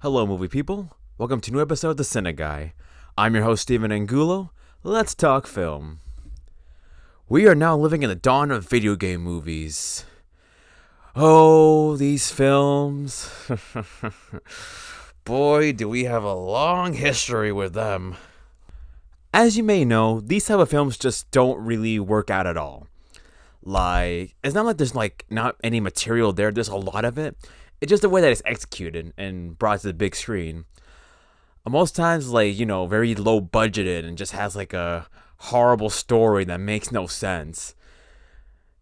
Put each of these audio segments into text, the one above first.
Hello, movie people. Welcome to a new episode of the CineGuy. I'm your host, Steven Angulo. Let's talk film. We are now living in the dawn of video game movies. Oh, these films. Boy, do we have a long history with them. As you may know, these type of films just don't really work out at all. It's not like there's not any material there. There's a lot of it. It's just the way that it's executed and brought to the big screen. Most times, very low budgeted and just has a horrible story that makes no sense.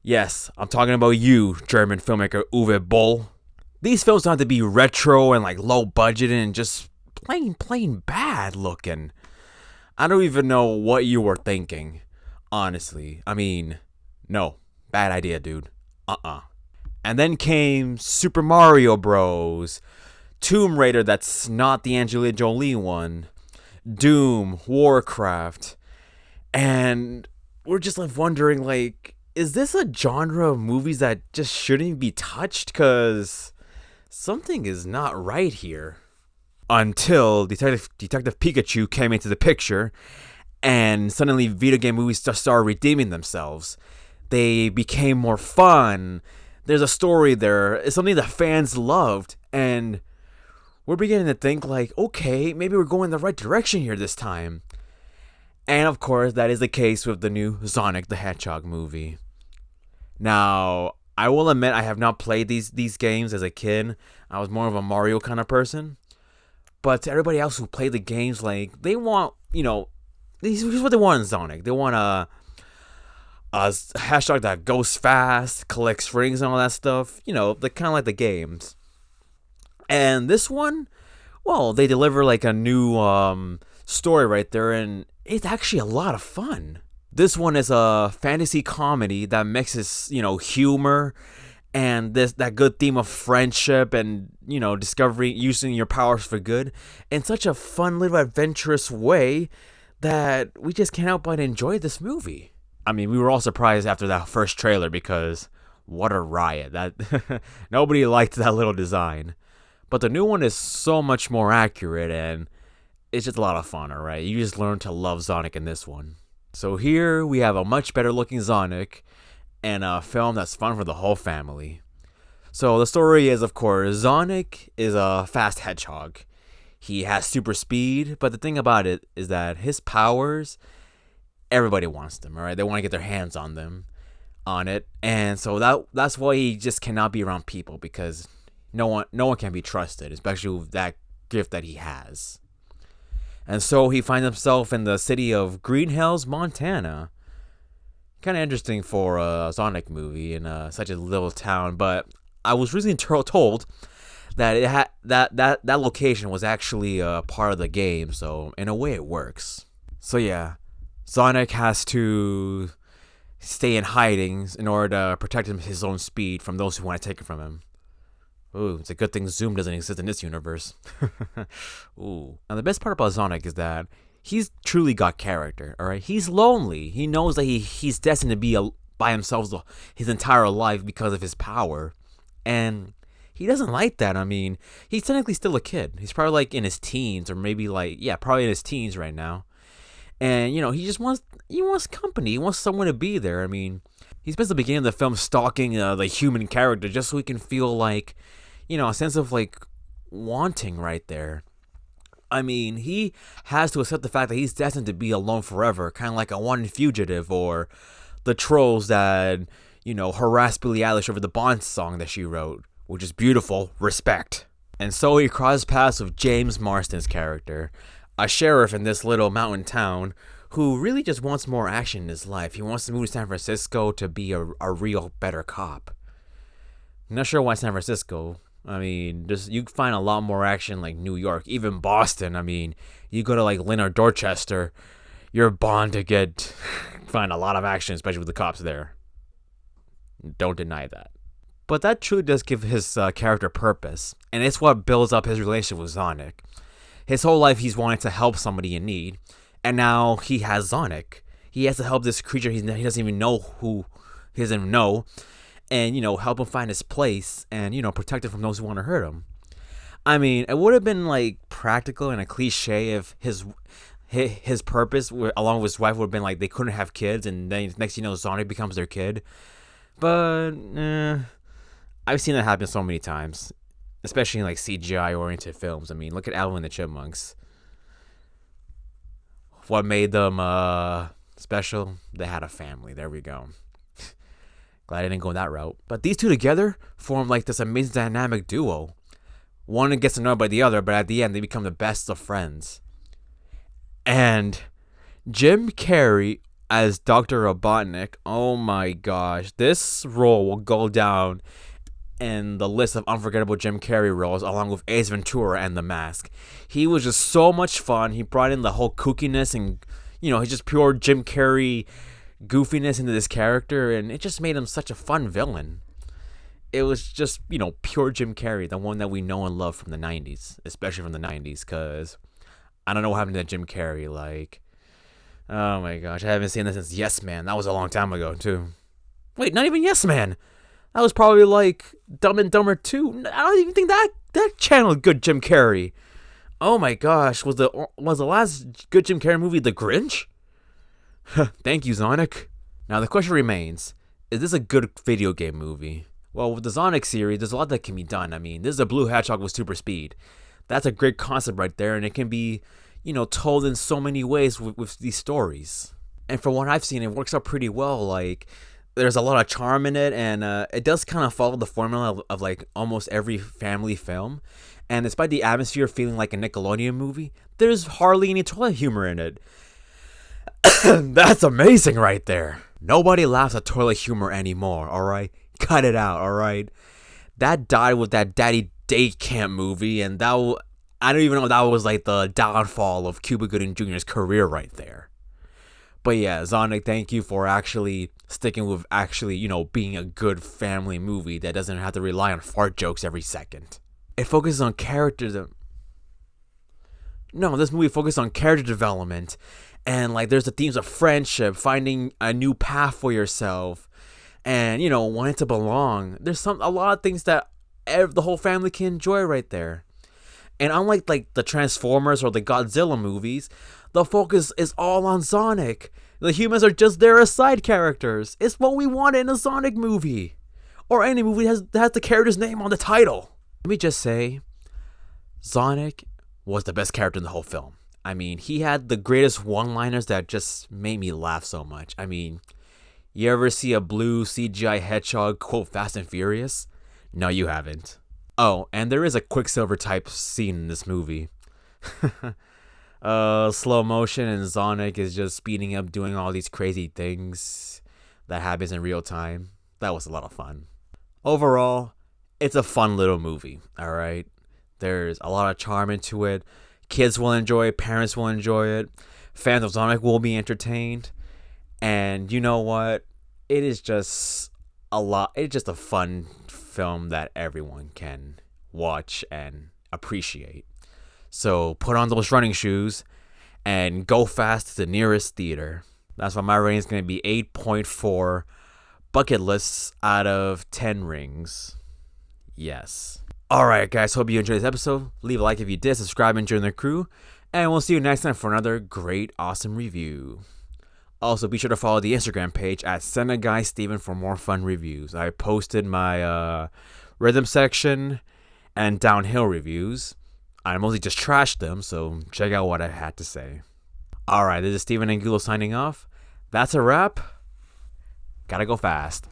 Yes, I'm talking about you, German filmmaker Uwe Boll. These films don't have to be retro and low budgeted and just plain bad looking. I don't even know what you were thinking, honestly. No, bad idea, dude. And then came Super Mario Bros., Tomb Raider that's not the Angelina Jolie one, Doom, Warcraft, and we're just wondering, is this a genre of movies that just shouldn't be touched? Because something is not right here. Until Detective Pikachu came into the picture, and suddenly video game movies just started redeeming themselves. They became more fun. There's a story there. It's something that fans loved. And we're beginning to think okay, maybe we're going the right direction here this time. And of course, that is the case with the new Sonic the Hedgehog movie. Now, I will admit I have not played these games as a kid. I was more of a Mario kind of person. But to everybody else who played the games, they want, this is what they want in Sonic. They want a hedgehog that goes fast, collects rings and all that stuff. The kind of like the games. And this one, well, they deliver a new story right there, and it's actually a lot of fun. This one is a fantasy comedy that mixes, humor and that good theme of friendship and, discovering, using your powers for good in such a fun little adventurous way that we just can't help but enjoy this movie. We were all surprised after that first trailer because what a riot. That nobody liked that little design. But the new one is so much more accurate and it's just a lot of fun, alright? You just learn to love Sonic in this one. So here we have a much better looking Sonic and a film that's fun for the whole family. So the story is, of course, Sonic is a fast hedgehog. He has super speed, but the thing about it is that his powers, everybody wants them, alright? They want to get their hands on it. And so that's why he just cannot be around people, because no one can be trusted, especially with that gift that he has. And so he finds himself in the city of Green Hills, Montana. Kind of interesting for a Sonic movie in such a little town, but I was recently told that that location was actually a part of the game, so in a way it works. So yeah, Sonic has to stay in hiding in order to protect his own speed from those who want to take it from him. Ooh, it's a good thing Zoom doesn't exist in this universe. Ooh. Now the best part about Sonic is that he's truly got character, alright? He's lonely. He knows that he's destined to be by himself his entire life because of his power. And he doesn't like that. He's technically still a kid. He's probably in his teens, or maybe probably in his teens right now. And, he just wants company. He wants someone to be there. He spends the beginning of the film stalking the human character just so he can feel a sense of wanting right there. He has to accept the fact that he's destined to be alone forever, kind of like a wanted fugitive, or the trolls that, harass Billie Eilish over the Bond song that she wrote, which is beautiful, respect. And so he crosses paths with James Marsden's character, a sheriff in this little mountain town who really just wants more action in his life. He wants to move to San Francisco to be a real better cop. I'm not sure why San Francisco. You find a lot more action New York, even Boston. You go to Lynn or Dorchester, you're bound to find a lot of action, especially with the cops there. Don't deny that. But that truly does give his character purpose, and it's what builds up his relationship with Sonic. His whole life he's wanted to help somebody in need, and now he has Sonic. He has to help this creature he doesn't even know who he doesn't know, and help him find his place and protect him from those who want to hurt him. I mean, it would have been like practical and a cliche if his purpose along with his wife would have been like they couldn't have kids, and then next you know Sonic becomes their kid. But I've seen that happen so many times, especially in like CGI oriented films. I mean, look at Alvin and the Chipmunks. What made them special? They had a family. There we go. Glad I didn't go that route. But these two together form like this amazing dynamic duo. One gets annoyed by the other, but at the end they become the best of friends. And Jim Carrey as Dr. Robotnik, oh my gosh, this role will go down in the list of unforgettable Jim Carrey roles along with Ace Ventura and The Mask. He was just so much fun. He brought in the whole kookiness and, you know, he's just pure Jim Carrey goofiness into this character, and it just made him such a fun villain. It was just, you know, pure Jim Carrey, the one that we know and love from the 90s, especially from the 90s, because I don't know what happened to Jim Carrey. Like, oh my gosh, I haven't seen this since Yes Man. That was a long time ago, too. Wait, not even Yes Man. That was probably like Dumb and Dumber 2. I don't even think that channeled good Jim Carrey. Oh my gosh, was the last good Jim Carrey movie The Grinch? Thank you, Sonic. Now the question remains, is this a good video game movie? Well, with the Sonic series, there's a lot that can be done. I mean, this is a blue hedgehog with super speed. That's a great concept right there, and it can be, you know, told in so many ways with these stories. And from what I've seen, it works out pretty well. Like, there's a lot of charm in it, and it does kind of follow the formula of like almost every family film. And despite the atmosphere feeling like a Nickelodeon movie, there's hardly any toilet humor in it. That's amazing right there. Nobody laughs at toilet humor anymore, alright? Cut it out, alright? That died with that Daddy Date Camp movie, and I don't even know if that was like the downfall of Cuba Gooding Jr.'s career right there. But yeah, Sonic, thank you for actually sticking with actually, you know, being a good family movie that doesn't have to rely on fart jokes every second. It focuses on characters. No, this movie focuses on character development. And like there's the themes of friendship, finding a new path for yourself, and, you know, wanting to belong. There's a lot of things that the whole family can enjoy right there. And unlike like the Transformers or the Godzilla movies, the focus is all on Sonic. The humans are just there as side characters. It's what we want in a Sonic movie, or any movie that has the character's name on the title. Let me just say, Sonic was the best character in the whole film. I mean, he had the greatest one-liners that just made me laugh so much. I mean, you ever see a blue CGI hedgehog quote Fast and Furious? No, you haven't. Oh, and there is a Quicksilver type scene in this movie. Slow motion, and Sonic is just speeding up doing all these crazy things that happens in real time. That was a lot of fun. Overall, it's a fun little movie, alright? There's a lot of charm into it. Kids will enjoy it, parents will enjoy it, fans of Sonic will be entertained, and you know what? It is just it's just a fun film that everyone can watch and appreciate. So put on those running shoes and go fast to the nearest theater. That's why my rating is going to be 8.4 bucket lists out of 10 rings. Yes. Alright guys, hope you enjoyed this episode. Leave a like if you did, subscribe and join the crew, and we'll see you next time for another great, awesome review. Also, be sure to follow the Instagram page at CineGuy Steven for more fun reviews. I posted my rhythm section and downhill reviews. I mostly just trashed them, so check out what I had to say. Alright, this is Steven Angulo signing off. That's a wrap. Gotta go fast.